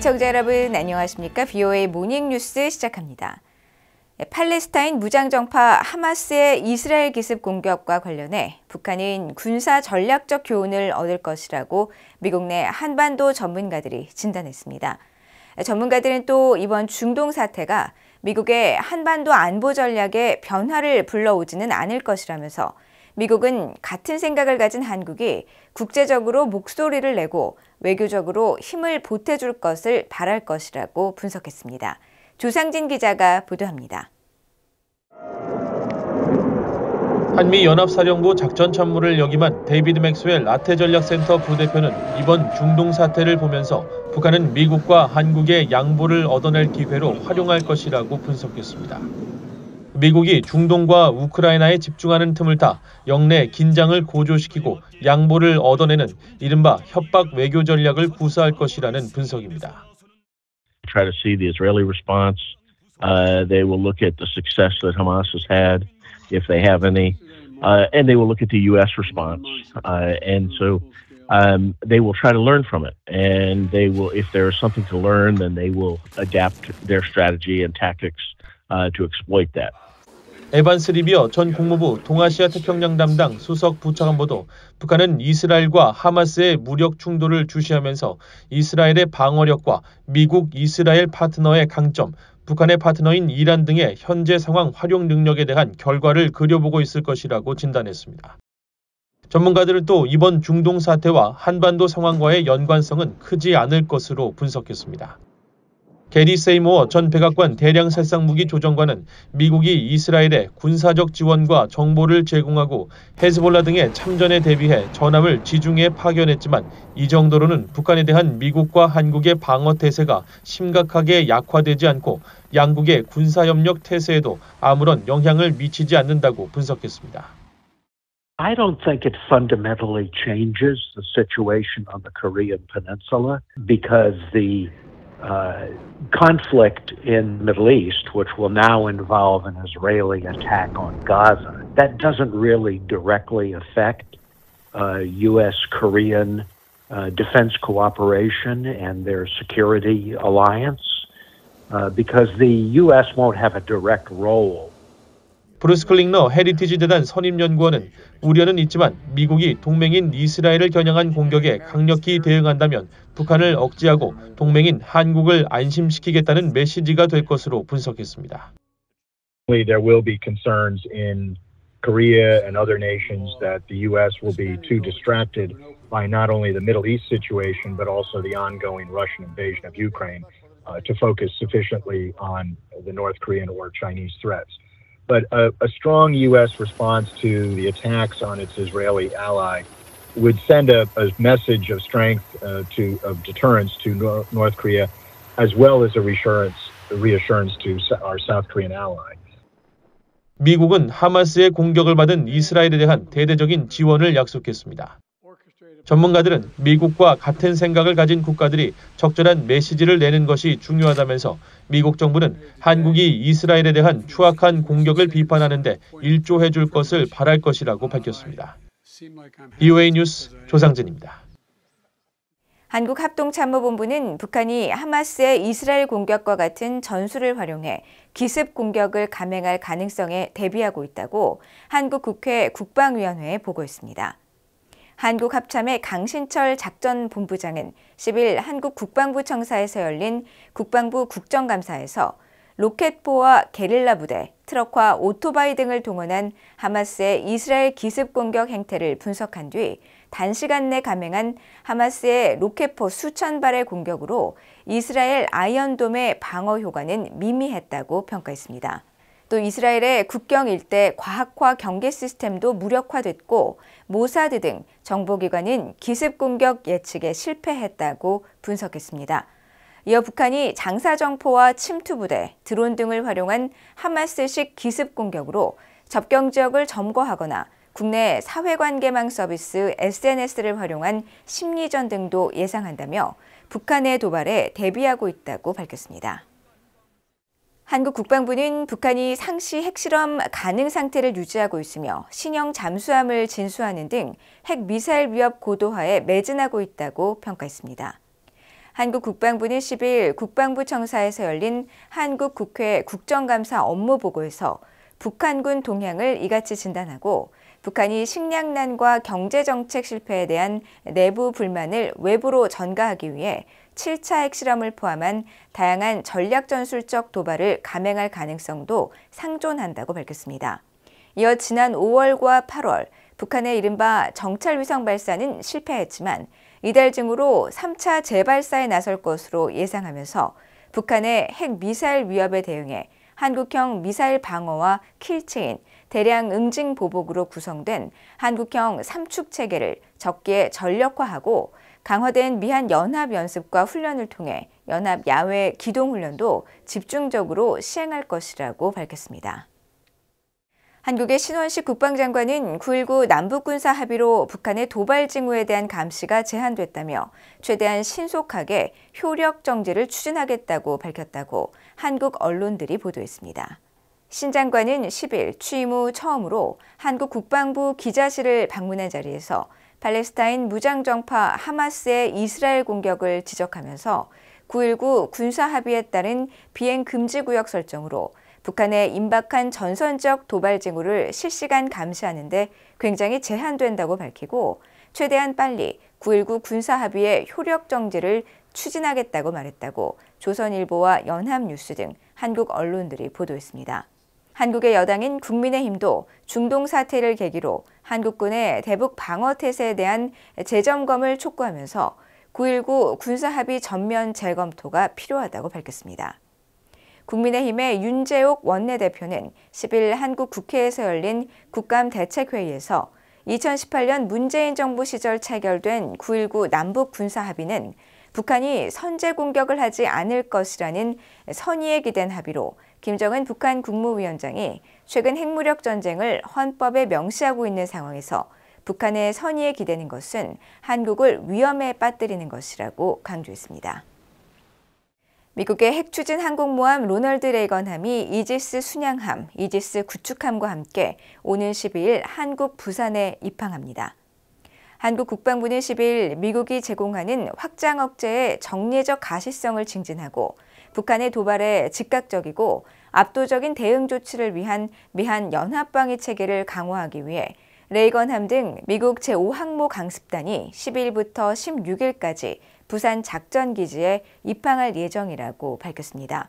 시청자 여러분 안녕하십니까? VOA 모닝뉴스 시작합니다. 팔레스타인 무장정파 하마스의 이스라엘 기습 공격과 관련해 북한은 군사 전략적 교훈을 얻을 것이라고 미국 내 한반도 전문가들이 진단했습니다. 전문가들은 또 이번 중동 사태가 미국의 한반도 안보 전략에 변화를 불러오지는 않을 것이라면서 미국은 같은 생각을 가진 한국이 국제적으로 목소리를 내고 외교적으로 힘을 보태줄 것을 바랄 것이라고 분석했습니다. 조상진 기자가 보도합니다. 한미연합사령부 작전참모를 역임한 데이비드 맥스웰 아태전략센터 부대표는 이번 중동 사태를 보면서 북한은 미국과 한국의 양보를 얻어낼 기회로 활용할 것이라고 분석했습니다. 미국이 중동과 우크라이나에 집중하는 틈을 타 영내 긴장을 고조시키고 양보를 얻어내는 이른바 협박 외교 전략을 구사할 것이라는 분석입니다. Try to see the Israeli response. They will look at the success that Hamas has had, if they have any, and they will look at the U.S. response. And so they will try to learn from it. And they will, if there is something to learn, then they will adapt their strategy and tactics to exploit that. 에반스 리비어 전 국무부 동아시아 태평양 담당 수석 부차관보도 북한은 이스라엘과 하마스의 무력 충돌을 주시하면서 이스라엘의 방어력과 미국 이스라엘 파트너의 강점, 북한의 파트너인 이란 등의 현재 상황 활용 능력에 대한 결과를 그려보고 있을 것이라고 진단했습니다. 전문가들은 또 이번 중동 사태와 한반도 상황과의 연관성은 크지 않을 것으로 분석했습니다. 게리 세이모어 전 백악관 대량살상무기 조정관은 미국이 이스라엘에 군사적 지원과 정보를 제공하고 헤즈볼라 등의 참전에 대비해 전함을 지중해에 파견했지만 이 정도로는 북한에 대한 미국과 한국의 방어 태세가 심각하게 약화되지 않고 양국의 군사협력 태세에도 아무런 영향을 미치지 않는다고 분석했습니다. I don't think it fundamentally changes the situation on the Korean Peninsula because the conflict in the Middle East, which will now involve an Israeli attack on Gaza, that doesn't really directly affect U.S.-Korean defense cooperation and their security alliance because the U.S. won't have a direct role. 브루스 클링너 헤리티지 재단 선임연구원은 우려는 있지만 미국이 동맹인 이스라엘을 겨냥한 공격에 강력히 대응한다면 북한을 억제하고 동맹인 한국을 안심시키겠다는 메시지가 될 것으로 분석했습니다. There will be concerns in Korea and other nations that the U.S. will be too distracted by not only the Middle East situation but also the ongoing Russian invasion of Ukraine to focus sufficiently on the North Korean or Chinese threats. But a strong U.S. response to the attacks on its Israeli ally would send a message of strength, of deterrence to North Korea, as well as a reassurance to our South Korean ally. 미국은 하마스의 공격을 받은 이스라엘에 대한 대대적인 지원을 약속했습니다. 전문가들은 미국과 같은 생각을 가진 국가들이 적절한 메시지를 내는 것이 중요하다면서 미국 정부는 한국이 이스라엘에 대한 추악한 공격을 비판하는데 일조해 줄 것을 바랄 것이라고 밝혔습니다. VOA 뉴스 조상진입니다. 한국합동참모본부는 북한이 하마스의 이스라엘 공격과 같은 전술을 활용해 기습 공격을 감행할 가능성에 대비하고 있다고 한국 국회 국방위원회에 보고했습니다. 한국합참의 강신철 작전본부장은 10일 한국 국방부 청사에서 열린 국방부 국정감사에서 로켓포와 게릴라 부대, 트럭과 오토바이 등을 동원한 하마스의 이스라엘 기습 공격 행태를 분석한 뒤 단시간 내 감행한 하마스의 로켓포 수천 발의 공격으로 이스라엘 아이언돔의 방어 효과는 미미했다고 평가했습니다. 또 이스라엘의 국경 일대 과학화 경계 시스템도 무력화됐고 모사드 등 정보기관은 기습 공격 예측에 실패했다고 분석했습니다. 이어 북한이 장사정포와 침투부대, 드론 등을 활용한 하마스식 기습 공격으로 접경 지역을 점거하거나 국내 사회관계망 서비스 SNS를 활용한 심리전 등도 예상한다며 북한의 도발에 대비하고 있다고 밝혔습니다. 한국 국방부는 북한이 상시 핵실험 가능 상태를 유지하고 있으며 신형 잠수함을 진수하는 등 핵미사일 위협 고도화에 매진하고 있다고 평가했습니다. 한국 국방부는 10일 국방부 청사에서 열린 한국 국회 국정감사 업무보고에서 북한군 동향을 이같이 진단하고 북한이 식량난과 경제정책 실패에 대한 내부 불만을 외부로 전가하기 위해 7차 핵실험을 포함한 다양한 전략전술적 도발을 감행할 가능성도 상존한다고 밝혔습니다. 이어 지난 5월과 8월 북한의 이른바 정찰위성 발사는 실패했지만 이달 중으로 3차 재발사에 나설 것으로 예상하면서 북한의 핵미사일 위협에 대응해 한국형 미사일 방어와 킬체인, 대량 응징 보복으로 구성된 한국형 삼축 체계를 적기에 전력화하고 강화된 미한 연합 연습과 훈련을 통해 연합 야외 기동 훈련도 집중적으로 시행할 것이라고 밝혔습니다. 한국의 신원식 국방장관은 9.19 남북군사 합의로 북한의 도발 징후에 대한 감시가 제한됐다며 최대한 신속하게 효력 정지를 추진하겠다고 밝혔다고 한국 언론들이 보도했습니다. 신 장관은 10일 취임 후 처음으로 한국 국방부 기자실을 방문한 자리에서 팔레스타인 무장정파 하마스의 이스라엘 공격을 지적하면서 9.19 군사 합의에 따른 비행 금지 구역 설정으로 북한의 임박한 전선적 도발 징후를 실시간 감시하는 데 굉장히 제한된다고 밝히고 최대한 빨리 9.19 군사 합의의 효력 정지를 추진하겠다고 말했다고 조선일보와 연합뉴스 등 한국 언론들이 보도했습니다. 한국의 여당인 국민의힘도 중동 사태를 계기로 한국군의 대북 방어 태세에 대한 재점검을 촉구하면서 9.19 군사 합의 전면 재검토가 필요하다고 밝혔습니다. 국민의힘의 윤재옥 원내대표는 10일 한국 국회에서 열린 국감대책회의에서 2018년 문재인 정부 시절 체결된 9.19 남북 군사 합의는 북한이 선제 공격을 하지 않을 것이라는 선의에 기댄 합의로 김정은 북한 국무위원장이 최근 핵무력 전쟁을 헌법에 명시하고 있는 상황에서 북한의 선의에 기대는 것은 한국을 위험에 빠뜨리는 것이라고 강조했습니다. 미국의 핵추진 항공모함 로널드 레이건함이 이지스 순양함, 이지스 구축함과 함께 오는 12일 한국 부산에 입항합니다. 한국 국방부는 10일 미국이 제공하는 확장 억제의 정례적 가시성을 증진하고 북한의 도발에 즉각적이고 압도적인 대응 조치를 위한 미한 연합방위 체계를 강화하기 위해 레이건함 등 미국 제5항모 강습단이 10일부터 16일까지 부산 작전기지에 입항할 예정이라고 밝혔습니다.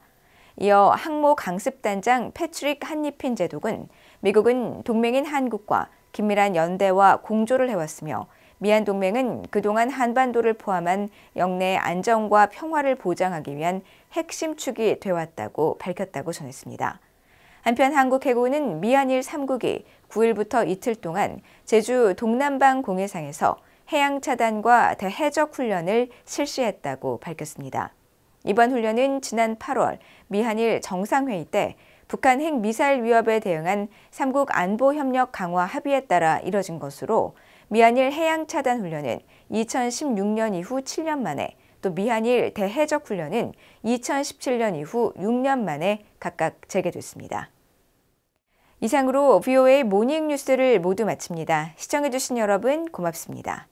이어 항모 강습단장 패트릭 한니핀 제독은 미국은 동맹인 한국과 긴밀한 연대와 공조를 해왔으며 미한 동맹은 그동안 한반도를 포함한 영내 안정과 평화를 보장하기 위한 핵심 축이 되어왔다고 밝혔다고 전했습니다. 한편 한국 해군은 미한일 3국이 9일부터 이틀 동안 제주 동남방 공해상에서 해양 차단과 대해적 훈련을 실시했다고 밝혔습니다. 이번 훈련은 지난 8월 미한일 정상회의 때 북한 핵미사일 위협에 대응한 3국 안보협력 강화 합의에 따라 이뤄진 것으로 미한일 해양 차단 훈련은 2016년 이후 7년 만에 또 미한일 대해적 훈련은 2017년 이후 6년 만에 각각 재개됐습니다. 이상으로 VOA 모닝 뉴스를 모두 마칩니다. 시청해주신 여러분 고맙습니다.